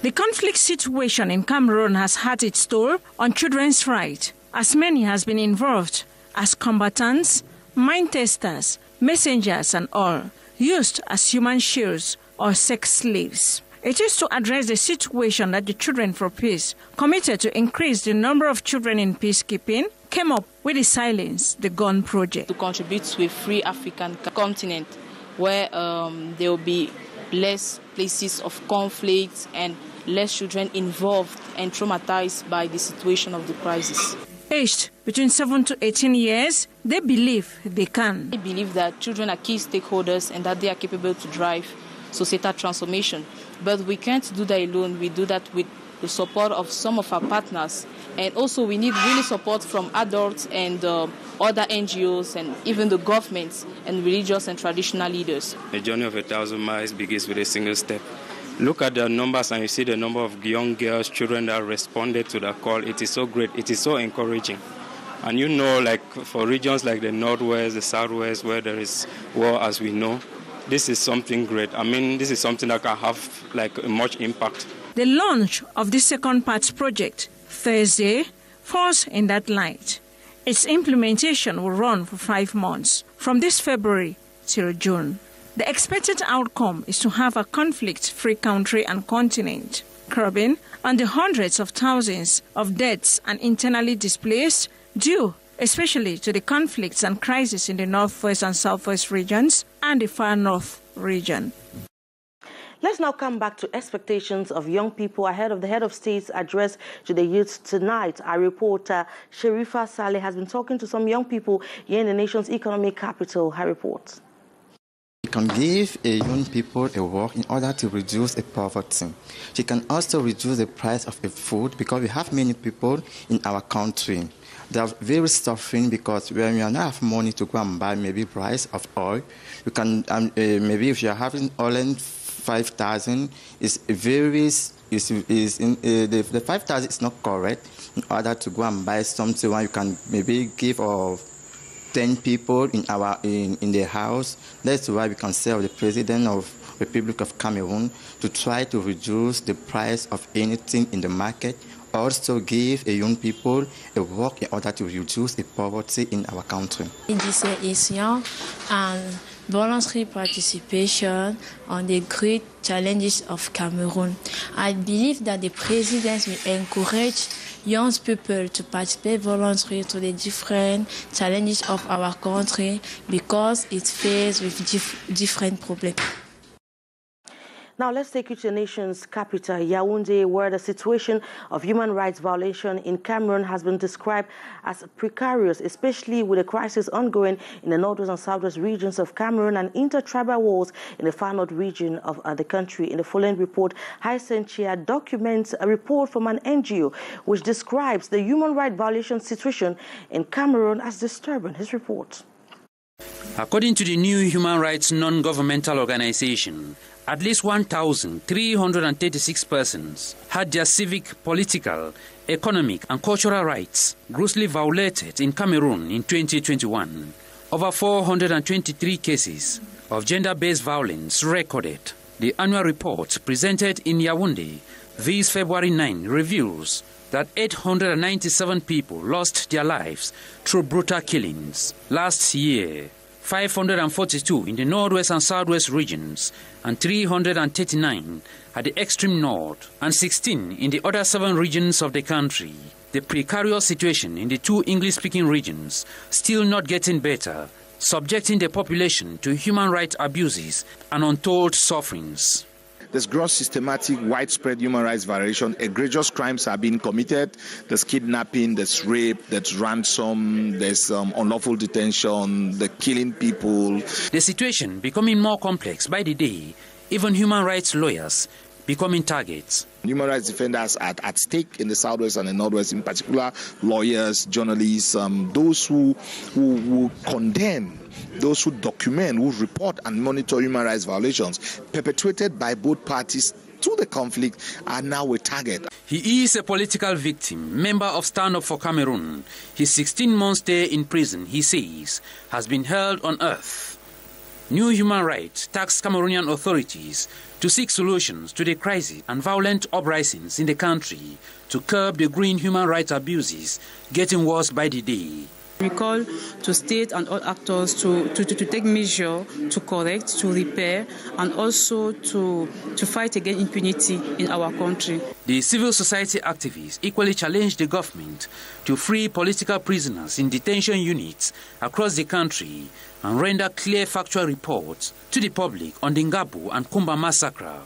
The conflict situation in Cameroon has had its toll on children's rights, as many has been involved as combatants, mine testers, messengers and all, used as human shields or sex slaves. It is to address the situation that the Children for Peace, committed to increase the number of children in peacekeeping, came up with the Silence the Gun project. To contribute to a free African continent where there will be less places of conflict and less children involved and traumatized by the situation of the crisis. Aged between 7 to 18 years, they believe they can. I believe that children are key stakeholders and that they are capable to drive societal transformation. But we can't do that alone. We do that with the support of some of our partners. And also we need really support from adults and other NGOs and even the governments and religious and traditional leaders. A journey of 1,000 miles begins with a single step. Look at the numbers and you see the number of young girls, children that responded to the call. It is so great. It is so encouraging. And you know, like for regions like the Northwest, the Southwest, where there is war, as we know, this is something great. I mean, this is something that can have like a much impact. The launch of the second part project, Thursday, falls in that light. Its implementation will run for 5 months, from this February till June. The expected outcome is to have a conflict-free country and continent, curbing on the hundreds of thousands of deaths and internally displaced due especially to the conflicts and crises in the Northwest and Southwest regions and the Far North region. Let's now come back to expectations of young people ahead of the head of state's address to the youth tonight. Our reporter, Sharifa Saleh, has been talking to some young people here in the nation's economic capital. Her report. She can give young people a work in order to reduce the poverty. She can also reduce the price of the food because we have many people in our country. They are very suffering because when you don't have money to go and buy maybe price of oil, you can maybe if you are having oil 5,000 is very the 5,000 is not correct. In order to go and buy something, you can maybe give 10 people in the house. That's why we can say the President of the Republic of Cameroon to try to reduce the price of anything in the market. Also give young people a work in order to reduce the poverty in our country. And voluntary participation on the great challenges of Cameroon. I believe that the President will encourage young people to participate voluntarily to the different challenges of our country because it's faced with different problems. Now let's take you to the nation's capital, Yaoundé, where the situation of human rights violation in Cameroon has been described as precarious, especially with the crisis ongoing in the northwest and southwest regions of Cameroon and intertribal wars in the far north region of the country. In the following report, Hyacinthe Chia documents a report from an NGO which describes the human rights violation situation in Cameroon as disturbing. His report. According to the new human rights non-governmental organization, at least 1,336 persons had their civic, political, economic and cultural rights grossly violated in Cameroon in 2021. Over 423 cases of gender-based violence recorded. The annual report presented in Yaoundé this February 9 reveals that 897 people lost their lives through brutal killings. Last year, 542 in the northwest and southwest regions, and 339 at the extreme north, and 16 in the other 7 regions of the country. The precarious situation in the 2 English-speaking regions still not getting better, subjecting the population to human rights abuses and untold sufferings. There's gross, systematic, widespread human rights violation. Egregious crimes are being committed. There's kidnapping, there's rape, there's ransom, there's unlawful detention, the killing people. The situation becoming more complex by the day, even human rights lawyers becoming targets. Human rights defenders at stake in the southwest and the northwest, in particular lawyers, journalists, those who condemn, those who document, who report and monitor human rights violations perpetrated by both parties to the conflict are now a target. He is a political victim, member of Stand Up for Cameroon. His 16-month stay in prison, he says, has been held on earth. New human rights tasked Cameroonian authorities to seek solutions to the crisis and violent uprisings in the country to curb the growing human rights abuses getting worse by the day. We call to state and all actors to take measure, to correct, to repair, and also to fight against impunity in our country. The civil society activists equally challenged the government to free political prisoners in detention units across the country and render clear factual reports to the public on the Ngabu and Kumba massacre.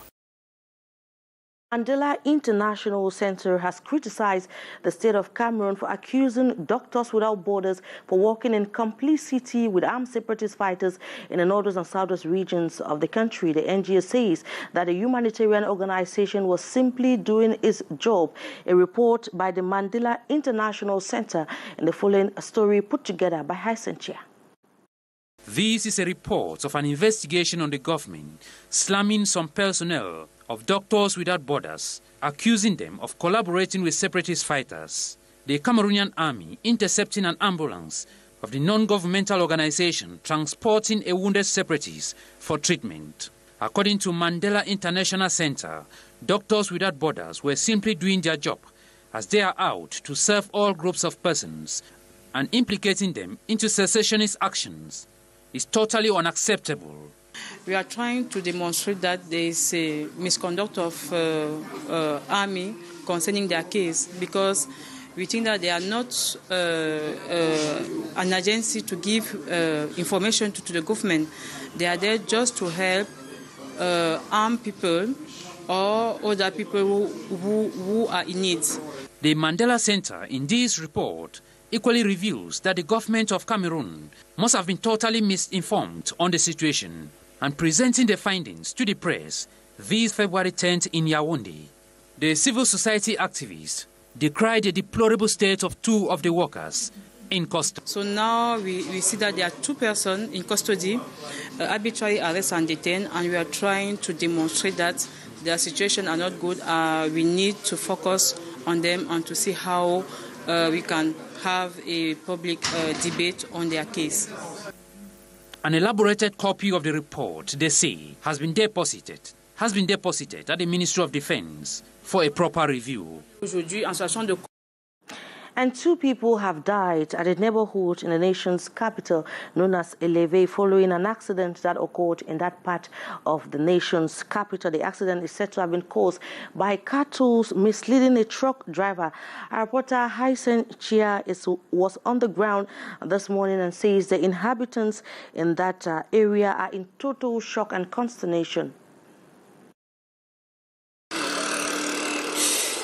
Mandela International Center has criticized the state of Cameroon for accusing Doctors Without Borders for working in complicity with armed separatist fighters in the northern and southwest regions of the country. The NGO says that the humanitarian organization was simply doing its job. A report by the Mandela International Center in the following story put together by Hyacinthia. This is a report of an investigation on the government slamming some personnel of Doctors Without Borders, accusing them of collaborating with separatist fighters. The Cameroonian army intercepting an ambulance of the non-governmental organization transporting a wounded separatist for treatment. According to Mandela International Center, Doctors Without Borders were simply doing their job as they are out to serve all groups of persons, and implicating them into secessionist actions is totally unacceptable. We are trying to demonstrate that there is a misconduct of army concerning their case, because we think that they are not an agency to give information to the government. They are there just to help armed people or other people who are in need. The Mandela Center in this report equally reveals that the government of Cameroon must have been totally misinformed on the situation, and presenting the findings to the press this February 10th in Yaoundé. The civil society activists decried the deplorable state of two of the workers in custody. So now we see that there are two persons in custody, arbitrarily arrested and detained, and we are trying to demonstrate that their situation are not good. We need to focus on them and to see how we can have a public debate on their case. An elaborated copy of the report, they say, has been deposited at the Ministry of Defense for a proper review. And two people have died at a neighborhood in the nation's capital known as Eleve following an accident that occurred in that part of the nation's capital. The accident is said to have been caused by car tools misleading a truck driver. Our reporter Hyacinthia was on the ground this morning and says the inhabitants in that area are in total shock and consternation.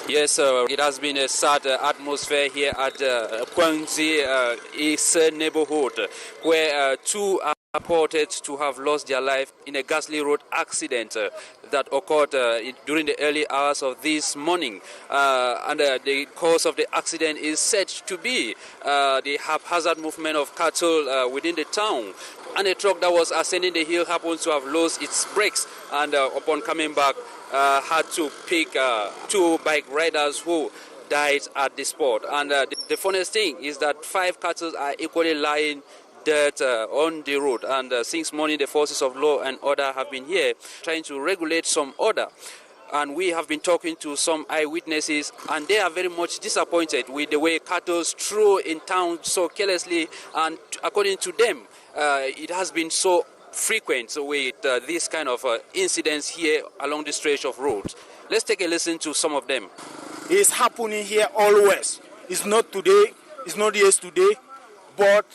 Yes, it has been a sad atmosphere here at Kwanzi East neighborhood, where two are reported to have lost their life in a ghastly road accident that occurred during the early hours of this morning. And the cause of the accident is said to be the haphazard movement of cattle within the town. And a truck that was ascending the hill happens to have lost its brakes, and upon coming back, had to pick two bike riders who died at the spot. And the funniest thing is that 5 cattle are equally lying dead on the road. And since morning, the forces of law and order have been here trying to regulate some order. And we have been talking to some eyewitnesses, and they are very much disappointed with the way cattle throw in town so carelessly. And according to them, it has been so frequent with this kind of incidents here along the stretch of road. Let's take a listen to some of them. It's happening here always. It's not today, it's not yesterday, but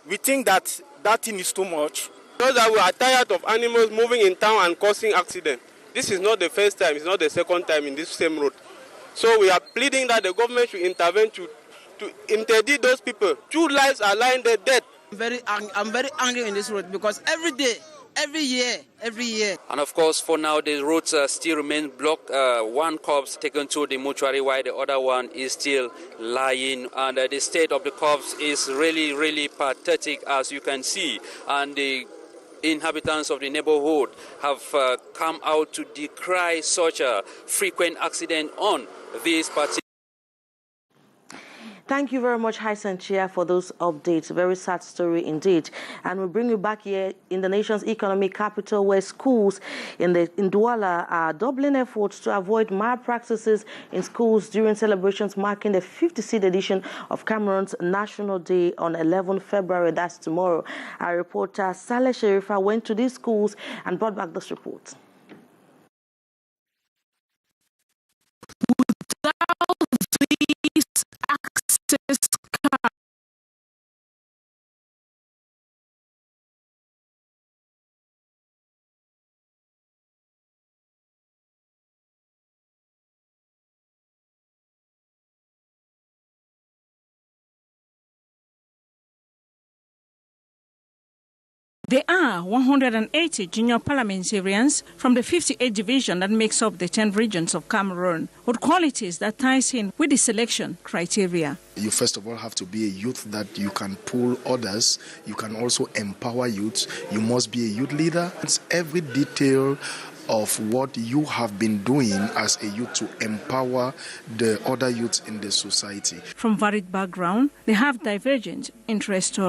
we think that that thing is too much. Because that we are tired of animals moving in town and causing accidents. This is not the first time, it's not the second time in this same road. So we are pleading that the government should intervene to interdict those people. 2 lives are lying there dead. I'm very angry in this road because every day, every year. And of course, for now, the roads still remain blocked. One corpse taken to the mortuary while the other one is still lying. And the state of the corpse is really, really pathetic, as you can see. And the inhabitants of the neighborhood have come out to decry such a frequent accident on this particular. Thank you very much, Hyson Chia, for those updates. Very sad story indeed. And we'll bring you back here in the nation's economic capital, where schools in Douala are doubling efforts to avoid malpractices in schools during celebrations marking the 56th edition of Cameroon's National Day on 11 February. That's tomorrow. Our reporter Saleh Sherifa went to these schools and brought back this report. There are 180 junior parliamentarians from the 58th division that makes up the 10 regions of Cameroon, with qualities that ties in with the selection criteria. You first of all have to be a youth that you can pull others. You can also empower youths. You must be a youth leader. It's every detail of what you have been doing as a youth to empower the other youths in the society. From varied background, they have divergent interests.